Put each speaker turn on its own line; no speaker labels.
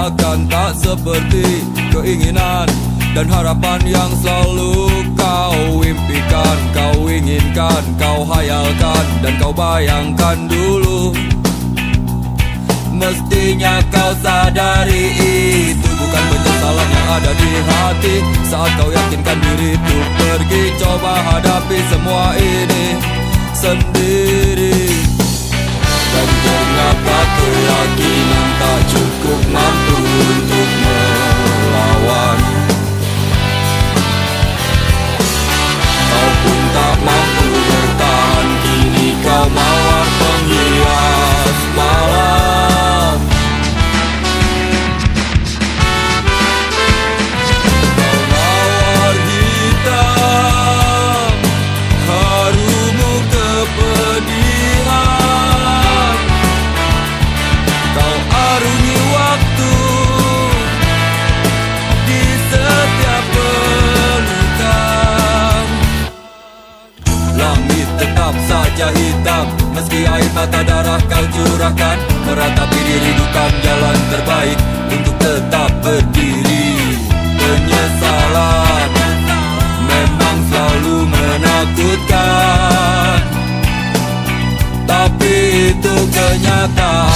akan tak seperti keinginan dan harapan yang selalu kau impikan, kau inginkan, kau hayalkan, dan kau bayangkan dulu. Mestinya kau sadari itu bukan penyesalan yang ada di hati. Saat kau yakinkan diri untuk pergi, coba hadapi semua ini sendiri. Dan ternyata keyakinan tak cukup mampu untuk melawan. Kau pun tak mampu bertahan, kini kau mawar penghias malam. Kau mawar hitam, harumu kepedihan. Kau arungi waktu di setiap pelukan. Langit tetap saja hitam, meski air mata darah kau curahkan. Meratapi diri bukan jalan terbaik untuk tetap berdiri. Penyesalan memang selalu menakutkan, tapi itu kenyataan.